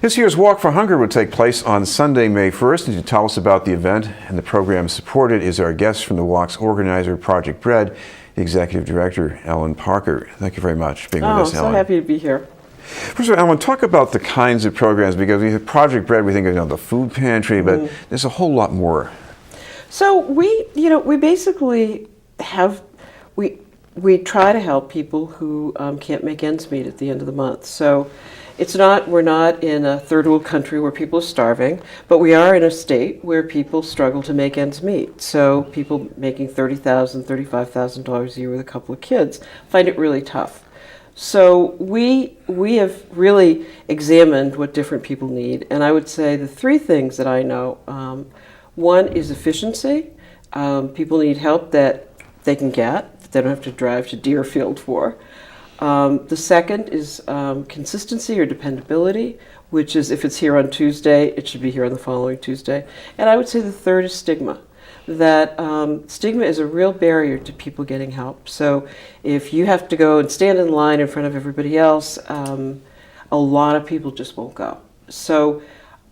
This year's Walk for Hunger will take place on Sunday, May 1st. And to tell us about the event and the program supported is our guest from the Walk's organizer, Project Bread, the Executive Director, Ellen Parker. Thank you very much for being with us, Ellen. So happy to be here. First of all, Ellen, talk about the kinds of programs, because we have Project Bread, we think of the food pantry, but there's a whole lot more. So we basically have, we try to help people who can't make ends meet at the end of the month. So we're not in a third world country where people are starving, but we are in a state where people struggle to make ends meet. So people making $30,000, $35,000 a year with a couple of kids find it really tough. So we have really examined what different people need, and I would say the three things that I know. One is efficiency. People need help that they can get, that they don't have to drive to Deerfield for. The second is consistency or dependability, which is if it's here on Tuesday, it should be here on the following Tuesday. And I would say the third is stigma. That stigma is a real barrier to people getting help. So if you have to go and stand in line in front of everybody else, a lot of people just won't go. So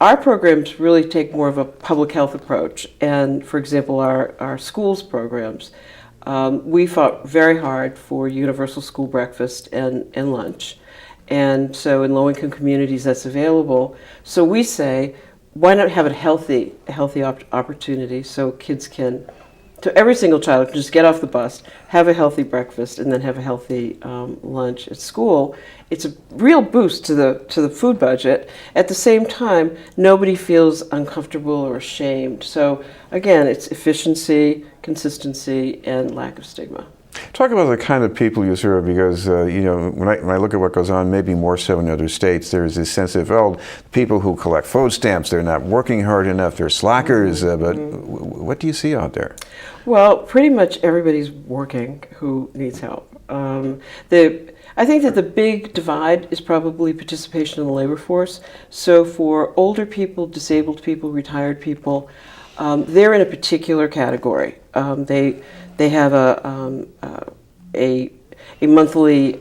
our programs really take more of a public health approach. And for example, our schools programs, we fought very hard for universal school breakfast and lunch. And so in low-income communities that's available. So we say, why not have a healthy opportunity so kids can, so every single child can just get off the bus, have a healthy breakfast, and then have a healthy lunch at school. It's a real boost to the food budget. At the same time, nobody feels uncomfortable or ashamed. So again, it's efficiency, consistency, and lack of stigma. Talk about the kind of people you serve, because when I look at what goes on, maybe more so in other states, there's this sense of, people who collect food stamps, they're not working hard enough, they're slackers, but what do you see out there? Well, pretty much everybody's working who needs help. I think that the big divide is probably participation in the labor force. So for older people, disabled people, retired people, they're in a particular category. They have a monthly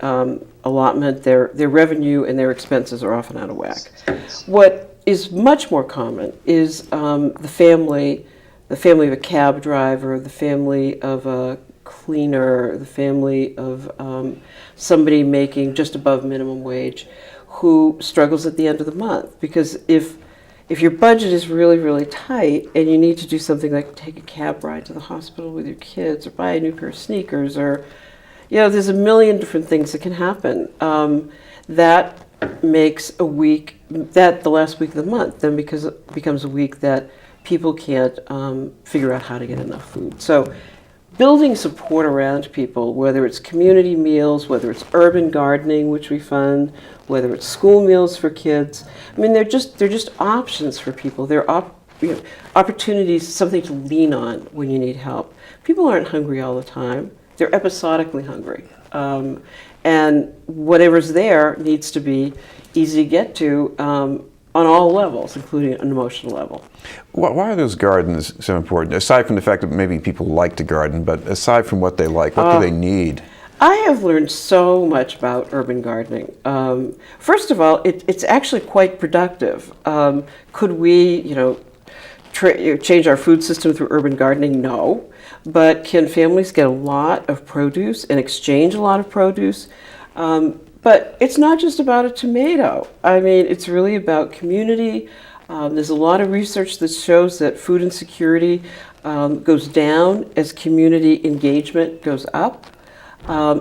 allotment. Their revenue and their expenses are often out of whack. What is much more common is the family of a cab driver, the family of a cleaner, the family of somebody making just above minimum wage, who struggles at the end of the month. Because if your budget is really, really tight and you need to do something like take a cab ride to the hospital with your kids or buy a new pair of sneakers, or, there's a million different things that can happen. That makes a week, the last week of the month, then becomes a week that people can't figure out how to get enough food. So building support around people, whether it's community meals, whether it's urban gardening, which we fund, whether it's school meals for kids. I mean, they're just options for people. They're opportunities, something to lean on when you need help. People aren't hungry all the time. They're episodically hungry. And whatever's there needs to be easy to get to on all levels, including an emotional level. Why are those gardens so important? Aside from the fact that maybe people like to garden, but aside from what they like, what do they need? I have learned so much about urban gardening. First of all, it's actually quite productive. Could we, change our food system through urban gardening? No. But can families get a lot of produce and exchange a lot of produce? But it's not just about a tomato. I mean, it's really about community. There's a lot of research that shows that food insecurity goes down as community engagement goes up.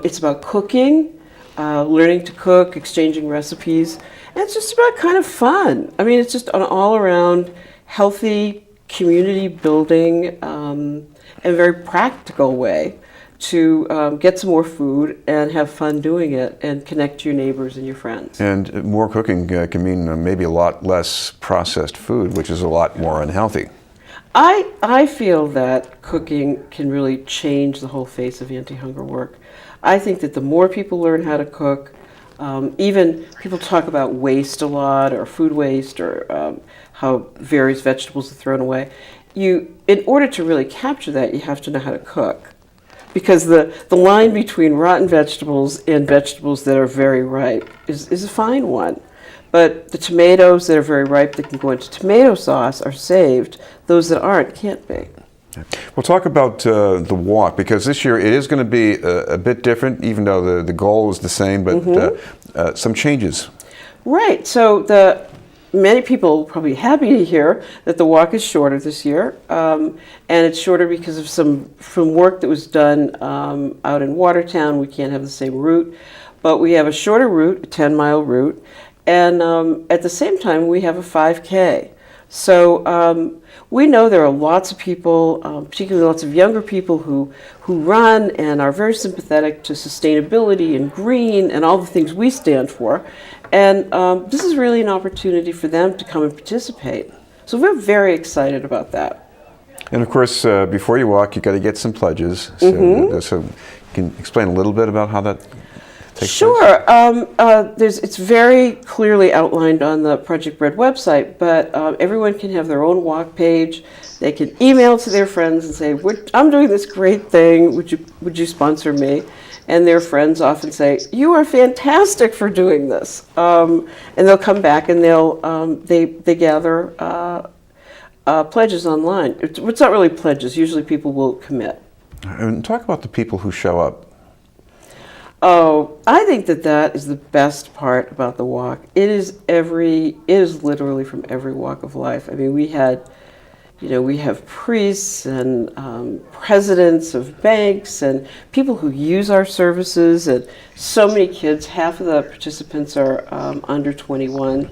It's about cooking, learning to cook, exchanging recipes, and it's just about kind of fun. I mean, it's just an all-around healthy community building and very practical way to get some more food and have fun doing it and connect to your neighbors and your friends. And more cooking can mean maybe a lot less processed food, which is a lot more unhealthy. I feel that cooking can really change the whole face of anti-hunger work. I think that the more people learn how to cook, even people talk about waste a lot, or food waste, or how various vegetables are thrown away. In order to really capture that, you have to know how to cook. Because the line between rotten vegetables and vegetables that are very ripe is a fine one. But the tomatoes that are very ripe that can go into tomato sauce are saved. Those that aren't can't be. We'll talk about the walk, because this year it is going to be a bit different, even though the goal is the same, but some changes. Right. So many people will probably be happy to hear that the walk is shorter this year, and it's shorter because of some work that was done out in Watertown. We can't have the same route, but we have a shorter route, a 10-mile route, and at the same time we have a 5K. So we know there are lots of people, particularly lots of younger people who run and are very sympathetic to sustainability and green and all the things we stand for. And this is really an opportunity for them to come and participate. So we're very excited about that. And of course, before you walk, you got to get some pledges. So you can explain a little bit about how that takes place? Sure. It's very clearly outlined on the Project Bread website, but everyone can have their own walk page. They can email to their friends and say, "I'm doing this great thing. Would you sponsor me?" And their friends often say, "You are fantastic for doing this." And they'll come back and they gather pledges online. It's not really pledges. Usually people will commit. And talk about the people who show up. Oh, I think that is the best part about the walk. It is literally from every walk of life. I mean, we have priests and presidents of banks and people who use our services, and so many kids. Half of the participants are under 21.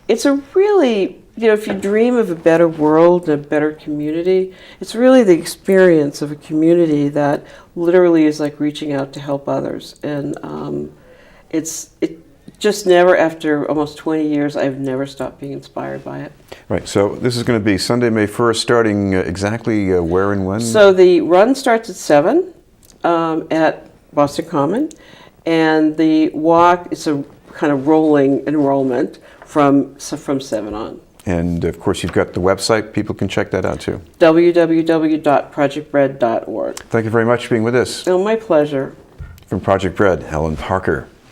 It's a really, if you dream of a better world and a better community, it's really the experience of a community that literally is like reaching out to help others. And it just never, after almost 20 years, I've never stopped being inspired by it. Right, so this is going to be Sunday, May 1st, starting exactly where and when? So the run starts at 7 at Boston Common, and the walk is a kind of rolling enrollment from 7 on. And of course, you've got the website. People can check that out too. www.projectbread.org. Thank you very much for being with us. Oh, my pleasure. From Project Bread, Helen Parker.